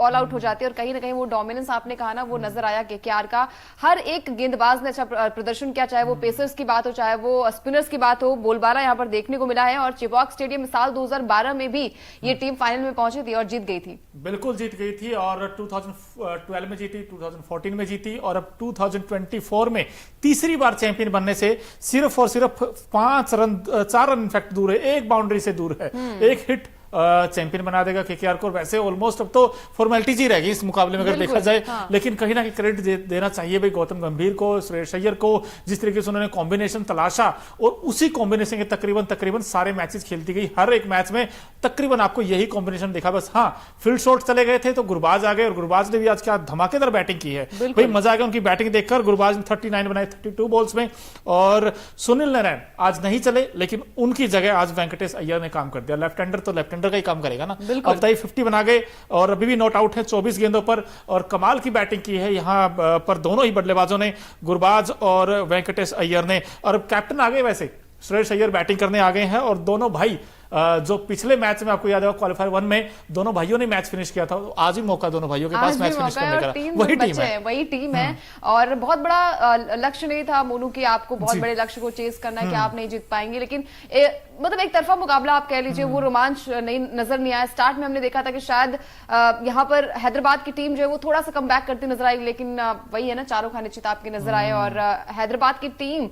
All out हो जाती है और कहीं ना कहीं वो डोमिनेंस आपने कहा ना वो नजर आया केकेआर का। हर एक गेंदबाज ने अच्छा प्रदर्शन किया, चाहे वो पेसर्स की बात हो चाहे वो स्पिनर्स की बात हो। बोलबाला यहाँ पर देखने को मिला है और चेपॉक स्टेडियम साल 2012 में भी ये टीम फाइनल में पहुंची थी और जीत गई थी। बिल्कुल जीत गई थी और 2012 में जीती, 2014 में जीती और अब 2024 में तीसरी बार चैंपियन बनने से सिर्फ और सिर्फ 4 रन इनफैक्ट दूर है, एक बाउंड्री से दूर है। एक हिट चैंपियन बना देगा केकेआर को। वैसे ऑलमोस्ट अब तो फॉर्मेलिटीज ही रहेगी इस मुकाबले में अगर देखा जाए। हाँ। लेकिन कहीं ना कहीं क्रेडिट देना चाहिए भाई गौतम गंभीर को, श्रेयस अय्यर को, जिस तरीके से उन्होंने कॉम्बिनेशन तलाशा और उसी कॉम्बिनेशन के तकरीबन सारे मैचेस खेलती गई। हर एक मैच में तकरीबन आपको यही कॉम्बिनेशन देखा। बस हाँ, फील्ड शॉट चले गए थे तो गुरबाज आ गए और गुरबाज ने भी आज क्या धमाकेदार बैटिंग की है भाई। मजा आ गया उनकी बैटिंग देखकर। गुरबाज ने 39 बनाए 32 बॉल्स में और सुनील नारायण आज नहीं चले लेकिन उनकी जगह आज वेंकटेश अय्यर ने काम कर दिया। लेफ्ट हैंडर तो लेफ्ट का ही काम करेगा ना। अब तक 50 बना गए और अभी भी नॉट आउट है 24 गेंदों पर और कमाल की बैटिंग की है यहां पर दोनों ही बल्लेबाजों ने, गुरबाज और वेंकटेश अय्यर ने। और कैप्टन आ गए, वैसे श्रेयस अय्यर बैटिंग करने आ गए हैं और दोनों भाई जो पिछले मैच में आपको याद है क्वालिफायर 1 में दोनों भाइयों ने मैच फिनिश किया था, आज ही मौका दोनों भाइयों के पास मैच फिनिश करने का। वही टीम है और बहुत बड़ा लक्ष्य नहीं था मोनू की आपको बहुत बड़े लक्ष्य को चेस करना है कि आप नहीं जीत पाएंगे, लेकिन मतलब एक तरफा मुकाबला आप कह लीजिए, वो रोमांच नहीं नजर नहीं आया। स्टार्ट में हमने देखा था कि शायद यहाँ पर हैदराबाद की टीम जो है वो थोड़ा सा कम बैक करती नजर आई, लेकिन वही है ना, चारों खाने चित आपके नजर आए और हैदराबाद की टीम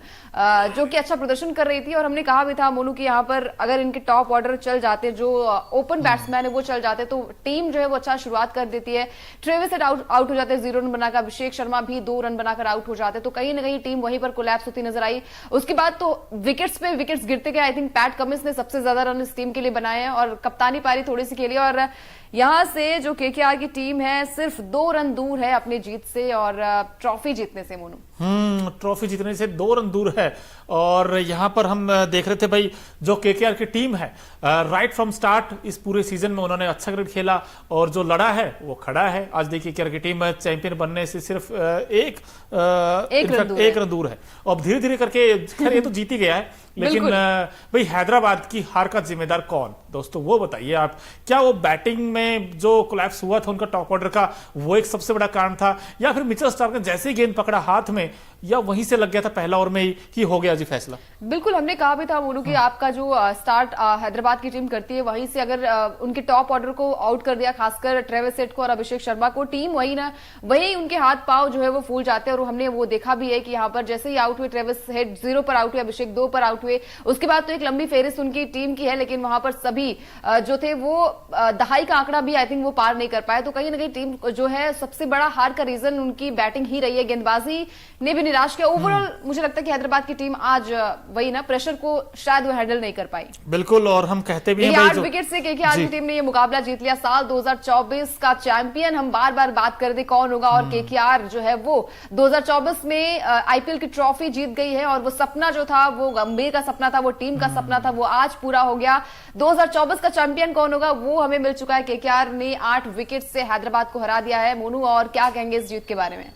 जो कि अच्छा प्रदर्शन कर रही थी। और हमने कहा भी था मोनू की यहाँ पर अगर इनके टॉप ऑर्डर चल जाते, जो ओपन बैट्समैन है वो चल जाते तो टीम जो है वो अच्छा शुरुआत कर देती है। ट्रेविस हेड आउट हो जाते 0 रन बनाकर, अभिषेक शर्मा भी 2 रन बनाकर आउट हो जाते, तो कहीं ना कहीं टीम वहीं पर कोलैप्स होती नजर आई। उसके बाद तो विकेट्स पे विकेट्स गिरते गए। आई थिंक पैट कमिंस ने सबसे ज्यादा रन इस टीम के लिए बनाए हैं और कप्तानी पारी थोड़ी सी खेली और यहां से जो केकेआर की टीम है सिर्फ 2 रन दूर है अपनी जीत से और ट्रॉफी जीतने से। मोनू ट्रॉफी जीतने से 2 रन दूर है और यहां पर हम देख रहे थे भाई जो केकेआर की टीम है राइट फ्रॉम स्टार्ट इस पूरे सीजन में उन्होंने अच्छा क्रिकेट खेला और जो लड़ा है वो खड़ा है। आज देखिए केकेआर की टीम चैंपियन बनने से सिर्फ एक रन दूर है और धीरे धीरे करके खैर ये तो जीत ही गया है। लेकिन भाई हैदराबाद की हार का जिम्मेदार कौन दोस्तों, वो बताइए आप। क्या वो बैटिंग में जो कोलैप्स हुआ था उनका टॉप ऑर्डर का वो एक सबसे बड़ा कारण था, या फिर मिचेल स्टार्क ने जैसे ही गेंद पकड़ा हाथ में या वहीं से लग गया था पहला ओवर में ही कि हो गया जी फैसला? बिल्कुल, हमने कहा भी था मोनू कि आपका जो स्टार्ट हैदराबाद की टीम करती है वहीं से अगर उनके टॉप ऑर्डर को आउट कर दिया, खासकर ट्रेविस हेड को और अभिषेक शर्मा को, टीम वही उनके हाथ पांव जो है वो फूल जाते हैं। और हमने वो देखा भी है कि यहाँ पर जैसे ही आउट हुए, ट्रेविस हेड 0 पर आउट हुए, अभिषेक 2 पर आउट हुए, उसके बाद तो एक लंबी फेरिस्त उनकी टीम की है, लेकिन वहां पर सभी जो थे वो दहाई का आंकड़ा भी आई थिंक वो पार नहीं कर पाए। तो कहीं ना कहीं टीम जो है सबसे बड़ा हार का रीजन उनकी बैटिंग ही रही है, गेंदबाजी ने भी निराश किया। ओवरऑल मुझे लगता है कि हैदराबाद की टीम आज वही ना प्रेशर को शायद वो हैंडल नहीं कर पाई। बिल्कुल, और हम कहते भी हैं 8 विकेट से केकेआर की टीम ने ये मुकाबला जीत लिया। साल 2024 का चैंपियन हम बार बार बात कर दे कौन होगा और केकेआर जो है वो 2024 में आईपीएल की ट्रॉफी जीत गई है और वो सपना जो था वो गंभीर का सपना था, वो टीम का सपना था, वो आज पूरा हो गया। 2024 का चैंपियन कौन होगा वो हमें मिल चुका है। केकेआर ने 8 विकेट से हैदराबाद को हरा दिया है। मोनू, और क्या कहेंगे इस जीत के बारे में?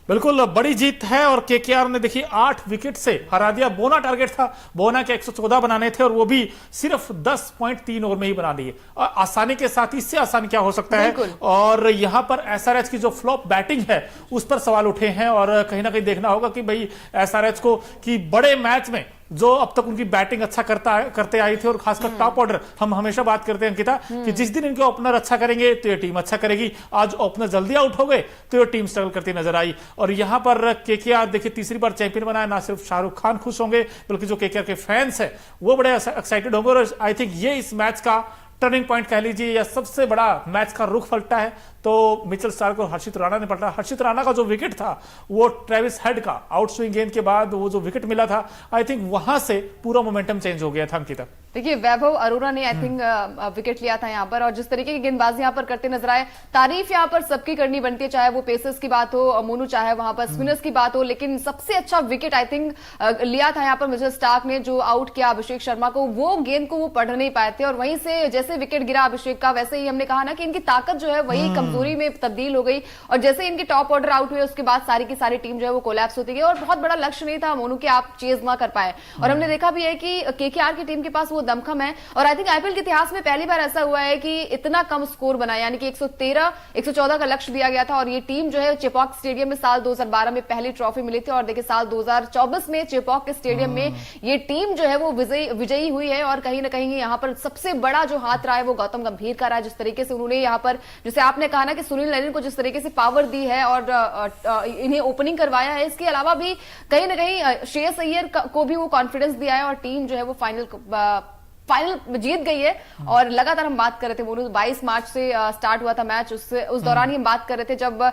बिल्कुल बड़ी जीत है और केकेआर ने देखिए 8 विकेट से हरा दिया। बोना टारगेट था, बोना के 114 बनाने थे और वो भी सिर्फ 10.3 ओवर में ही बना दिए। आसानी के साथ, इससे आसान क्या हो सकता है। और यहां पर एसआरएच की जो फ्लॉप बैटिंग है उस पर सवाल उठे हैं और कहीं ना कहीं देखना होगा कि भाई एसआरएच को कि बड़े मैच में जो अब तक उनकी बैटिंग अच्छा करते आई थी और खासकर टॉप ऑर्डर, हम हमेशा बात करते हैं अंकिता कि जिस दिन इनके ओपनर अच्छा करेंगे तो ये टीम अच्छा करेगी। आज ओपनर जल्दी आउट हो गए तो ये टीम स्ट्रगल करती नजर आई। और यहां पर केकेआर देखिए तीसरी बार चैंपियन बनाया। ना सिर्फ शाहरुख खान खुश होंगे बल्कि जो केकेआर के फैंस है वो बड़े एक्साइटेड होंगे और आई थिंक ये इस मैच का टर्निंग पॉइंट कह लीजिए या सबसे बड़ा मैच का रुख पलटा है। तो मिचेल स्टार्क और हर्षित राणा ने पलटा। हर्षित राणा का जो विकेट था वो ट्रेविस हेड का आउट स्विंग गेंद के बाद वो जो विकेट मिला था, आई थिंक वहां से पूरा मोमेंटम चेंज हो गया था अंकिता। देखिए वैभव अरोरा ने आई थिंक विकेट लिया था यहाँ पर और जिस तरीके की गेंदबाजी यहाँ पर करते नजर आए, तारीफ यहाँ पर सबकी करनी बनती है, चाहे वो पेसर्स की बात हो मोनू, चाहे वहां पर स्पिनर्स की बात हो, लेकिन सबसे अच्छा विकेट आई थिंक लिया था यहाँ पर मिचेल स्टार्क ने, जो आउट किया अभिषेक शर्मा को। वो गेंद को वो पढ़ नहीं पाए थे और वहीं से जैसे विकेट गिरा अभिषेक का, वैसे ही हमने कहा ना कि इनकी ताकत जो है वही कमजोरी में तब्दील हो गई और जैसे ही इनके टॉप ऑर्डर आउट हुए उसके बाद सारी की सारी टीम जो है वो कोलैप्स होती गई और बहुत बड़ा लक्ष्य नहीं था मोनू कि आप चेज ना कर पाए। और हमने देखा भी है कि केकेआर की टीम के पास वो दमखम है। और आई थिंक आईपीएल के इतिहास में पहली बार ऐसा हुआ है कि इतना कम स्कोर बना, यानी कि 114 का लक्ष्य दिया गया था और ये टीम जो है चेपॉक स्टेडियम में साल 2012 में पहली ट्रॉफी मिली थी और देखिए साल 2024 में चेपॉक के स्टेडियम में ये टीम जो है वो विजयी हुई है। और कहीं ना कहीं यहाँ पर सबसे बड़ा जो हाथ रहा है वो गौतम गंभीर का रहा है, जिस तरीके से उन्होंने यहाँ पर, जैसे आपने कहा ना कि सुनील नरेन को जिस तरीके से पावर दी है और इन्हें ओपनिंग करवाया है, इसके अलावा भी कहीं ना कहीं श्रेयस अय्यर को भी वो कॉन्फिडेंस दिया है और टीम जो है वो फाइनल जीत गई है। और लगातार हम बात कर रहे थे, वो 22 मार्च से स्टार्ट हुआ था मैच, उस दौरान ही हम बात कर रहे थे जब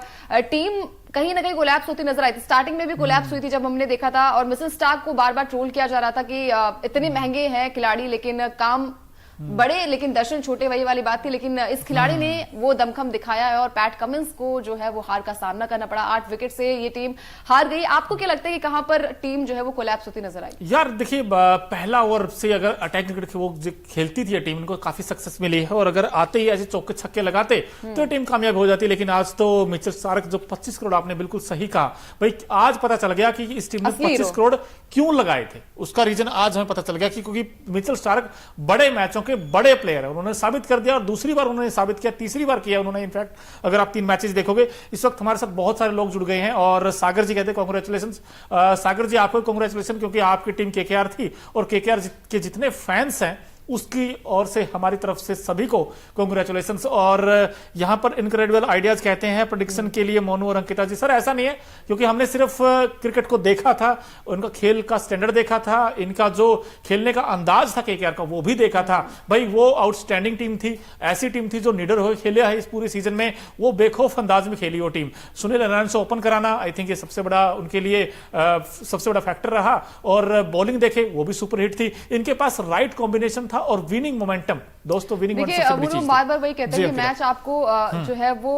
टीम कहीं ना कहीं कोलैप्स होती नजर आई थी। स्टार्टिंग में भी कोलैप्स हुई थी जब हमने देखा था और मिचेल स्टार्क को बार बार ट्रोल किया जा रहा था कि इतने महंगे हैं खिलाड़ी लेकिन काम बड़े, लेकिन दर्शन छोटे, वही वाली बात थी। लेकिन इस खिलाड़ी ने वो दमखम दिखाया है और पैट कमिंस को जो है वो हार का सामना करना पड़ा। 8 विकेट से ये टीम हार गई। आपको क्या लगता है कि कहां पर टीम जो है वो कोलैप्स होती नजर आई? यार देखिए, पहला ओवर से अगर अटैक क्रिकेट वो खेलती थी टीम, इनको काफी सक्सेस मिली है और अगर आते ही ऐसे चौके छक्के लगाते तो टीम कामयाब हो जाती। लेकिन आज तो मिचेल स्टार्क जो 25 करोड़, आपने बिल्कुल सही कहा भाई, आज पता चल गया कि इस टीम ने 25 करोड़ क्यों लगाए थे। उसका रीजन आज हमें पता चल गया कि क्योंकि मिचेल स्टार्क बड़े मैचों के बड़े प्लेयर है, उन्होंने साबित कर दिया और दूसरी बार उन्होंने साबित किया, तीसरी बार किया उन्होंने। इनफैक्ट अगर आप 3 मैचेस देखोगे, इस वक्त हमारे साथ बहुत सारे लोग जुड़ गए हैं और सागर जी कहते हैं कांग्रेचुलेशंस। सागर जी आपको कांग्रेचुलेशन, क्योंकि आपकी टीम केकेआर थी और केकेआर के जितने फैंस हैं उसकी ओर से हमारी तरफ से सभी को कांग्रेचुलेशंस। और यहां पर इनक्रेडिबल आइडियाज कहते हैं प्रेडिक्शन के लिए मोनू और अंकिता जी। सर ऐसा नहीं है, क्योंकि हमने सिर्फ क्रिकेट को देखा था, उनका खेल का स्टैंडर्ड देखा था, इनका जो खेलने का अंदाज था केकेआर का वो भी देखा था। भाई वो आउटस्टैंडिंग टीम थी, ऐसी टीम थी जो निडर हो खेले है इस पूरे सीजन में, वो बेखौफ अंदाज में खेली वो टीम। सुनील नारायण से ओपन कराना आई थिंक ये सबसे बड़ा उनके लिए सबसे बड़ा फैक्टर रहा। और बॉलिंग देखे वो भी सुपरहिट थी, इनके पास राइट कॉम्बिनेशन था और विनिंग मोमेंटम। दोस्तों विनिंग मोमेंटम बार-बार वही कहते हैं कि मैच आपको जो है वो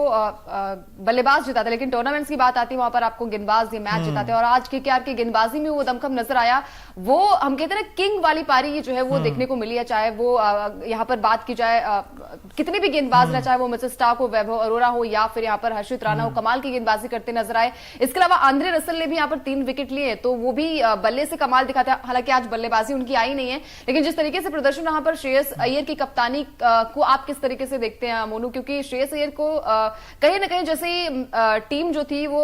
बल्लेबाज जिताते, लेकिन टूर्नामेंट्स की बात आती है वहां पर आपको गेंदबाज ये मैच जिताते हैं। और आज केकेआर की गेंदबाजी में वो दमखम नजर आया, वो हम कहते हैं ना किंग वाली पारी जो है वो देखने को मिली है। चाहे वो यहाँ पर बात की जाए कितने भी गेंदबाज रहे, चाहे वो मिचेल स्टार्क हो, वैभव अरोरा हो या फिर यहाँ पर हर्षित राणा हो, कमाल की गेंदबाजी करते नजर आए। इसके अलावा आंद्रे रसल ने भी यहाँ पर 3 विकेट लिए, तो वो भी बल्ले से कमाल दिखाते हैं। हालांकि आज बल्लेबाजी उनकी आई नहीं है, लेकिन जिस तरीके से प्रदर्शन यहाँ पर श्रेयस अय्यर की कप्तानी को आप किस तरीके से देखते हैं मोनू? क्योंकि श्रेयस अय्यर को कहीं ना कहीं जैसे टीम जो थी वो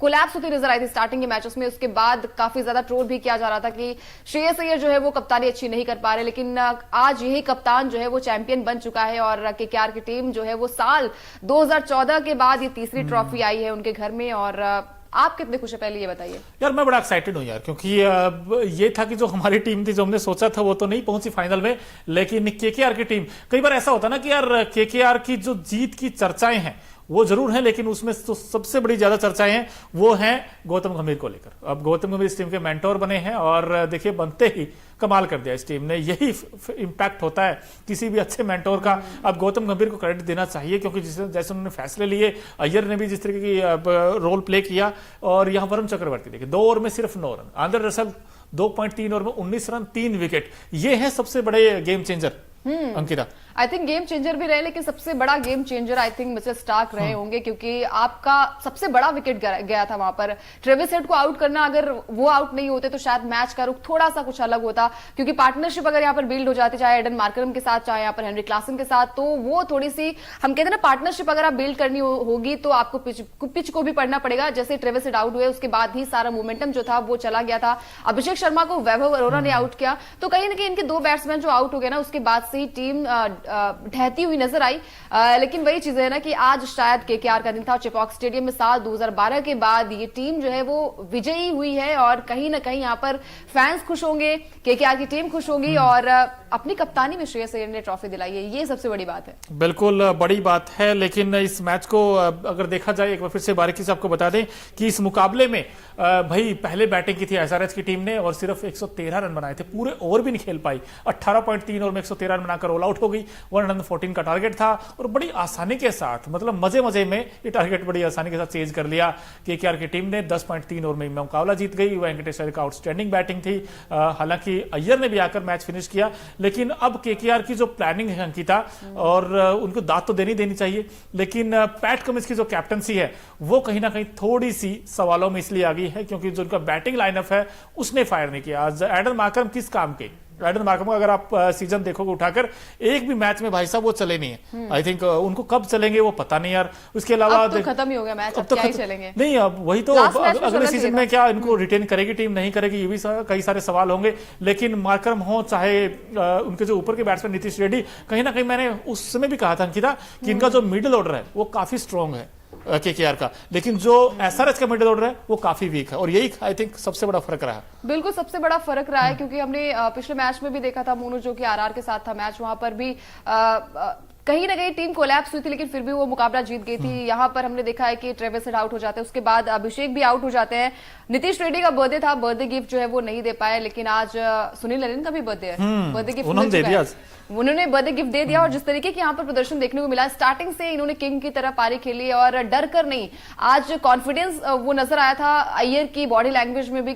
कोलैप्स होती नजर आई थी स्टार्टिंग के मैचेस में, उसके बाद काफी ज्यादा ट्रोल भी किया जा रहा था कि श्रेयस अय्यर जो है वो कप्तानी अच्छी नहीं कर पा रहे। लेकिन आज यही कप्तान जो है वो चैंपियन बन चुका है और केकेआर की टीम जो है वो साल 2014 के बाद ये तीसरी ट्रॉफी आई है उनके घर में। और आप कितने खुश है पहले ये बताइए? यार मैं बड़ा एक्साइटेड हूं यार, क्योंकि ये था कि जो हमारी टीम थी, जो हमने सोचा था वो तो नहीं पहुंची फाइनल में, लेकिन केकेआर की टीम, कई बार ऐसा होता ना कि यार केकेआर की जो जीत की चर्चाएं हैं वो जरूर है, लेकिन उसमें तो सबसे बड़ी ज्यादा चर्चाएं हैं वो हैं गौतम गंभीर को लेकर। अब गौतम गंभीर इस टीम के मेंटोर बने हैं और देखिए बनते ही कमाल कर दिया इस टीम ने। यही इंपैक्ट होता है किसी भी अच्छे मेंटोर का। अब गौतम गंभीर को क्रेडिट देना चाहिए, क्योंकि जैसे उन्होंने फैसले लिए, अय्यर ने भी जिस तरीके की रोल प्ले किया। और यहाँ वरुण चक्रवर्ती देखिए 2 ओवर में सिर्फ 9 रन, आंद्रे रसल 2.3 ओवर में 19 रन 3 विकेट, ये है सबसे बड़े game changer. Ankita I think game changer भी रहे, लेकिन सबसे बड़ा game changer I think Mitchell Starc रहे होंगे, क्योंकि आपका सबसे बड़ा विकेट गया था वहां पर। ट्रेविस हेड को आउट करना, अगर वो आउट नहीं होते तो शायद मैच का रुख थोड़ा सा कुछ अलग होता, क्योंकि पार्टनरशिप अगर यहाँ पर बिल्ड हो जाती, चाहे एडन मार्करम के साथ, चाहे यहाँ पर हेनरी क्लासन के साथ, तो वो थोड़ी सी हम कहते हैं ना पार्टनरशिप अगर आप बिल्ड करनी होगी तो आपको पिच को भी पढ़ना पड़ेगा। जैसे ट्रेविस हेड आउट हुए उसके बाद ही सारा मोमेंटम जो था वो चला गया था। अभिषेक शर्मा को वैभव अरोरा ने आउट किया, तो कहीं ना कहीं इनके 2 बैट्समैन जो आउट हो गए ना, उसके बाद से ही टीम ढहती हुई नजर आई। लेकिन वही चीज है ना कि आज शायद केकेआर का दिन था। चेपॉक स्टेडियम में साल 2012 के बाद ये टीम जो है वो विजयी हुई है और कहीं ना कहीं यहाँ पर फैंस खुश होंगे, केकेआर की टीम खुश होगी और अपनी कप्तानी में श्रेयस अय्यर ने ट्रॉफी दिलाई है, ये सबसे बड़ी बात है। बिल्कुल बड़ी बात है। लेकिन इस मैच को अगर देखा जाए, एक बार फिर से बारीकी से आपको बता दें कि इस मुकाबले में भाई पहले बैटिंग की थी एसआरएच की टीम ने और सिर्फ 113 रन बनाए थे, पूरे ओवर भी नहीं खेल पाई। 18.3 ओवर में 113 रन बनाकर ऑल आउट हो गई। 114 का टारगेट था और बड़ी आसानी के साथ, मतलब मजे में ये टारगेट बड़ी आसानी के साथ चेज कर लिया केकेआर की टीम ने। 10.3 ओवर में मुकाबला जीत गई। वेंकटेश अय्यर का आउटस्टैंडिंग बैटिंग थी, हालांकि अय्यर ने भी आकर मैच फिनिश किया। लेकिन अब केकेआर की जो प्लानिंग है अंकिता, और उनको दाद तो देनी चाहिए, लेकिन पैट कमिंस की जो कैप्टनसी है वो कहीं ना कहीं थोड़ी सी सवालों में इसलिए आ गई है क्योंकि जो उनका बैटिंग लाइनअप है उसने फायर नहीं किया। आज एडन मार्करम किस काम के, एडन मार्करम का अगर आप सीजन देखोगे उठाकर, एक भी मैच में भाई साहब वो चले नहीं है। आई थिंक उनको कब चलेंगे वो पता नहीं यार। उसके अलावा अब तो खत्म ही हो गया मैच, अब क्या ही चलेंगे। नहीं, अब वही तो Last match में अगले चलना सीजन में क्या इनको रिटेन करेगी टीम, नहीं करेगी, ये भी कई सारे सवाल होंगे। लेकिन मार्करम हो चाहे उनके जो ऊपर के बैट्समैन नीतीश रेड्डी, कहीं ना कहीं मैंने उस समय भी कहा था अंकिता कि इनका जो मिडिल ऑर्डर है वो काफी स्ट्रांग है केकेआर का, लेकिन जो एसआरएच का मिडिल ऑर्डर है वो काफी वीक है, और यही आई थिंक सबसे बड़ा फर्क रहा है। बिल्कुल सबसे बड़ा फर्क रहा है, क्योंकि हमने पिछले मैच में भी देखा था मोनू, जो कि आरआर के साथ था मैच, वहां पर भी कहीं ना कहीं टीम कोलैप्स हुई थी, लेकिन फिर भी वो मुकाबला जीत गई थी। यहाँ पर हमने देखा है कि ट्रेविस हेड आउट हो जाते हैं, उसके बाद अभिषेक भी आउट हो जाते हैं। नीतीश रेड्डी का बर्थडे था, बर्थडे गिफ्ट जो है वो नहीं दे पाए, लेकिन आज सुनील नरेन का भी बर्थडे है, बर्थडे गिफ्ट उन्होंने दे दिया, उन्होंने बर्थडे गिफ्ट दे दिया। और जिस तरीके के यहाँ पर प्रदर्शन देखने को मिला, स्टार्टिंग से इन्होंने किंग की तरह पारी खेली और डर कर नहीं, आज कॉन्फिडेंस वो नजर आया था अय्यर की बॉडी लैंग्वेज में भी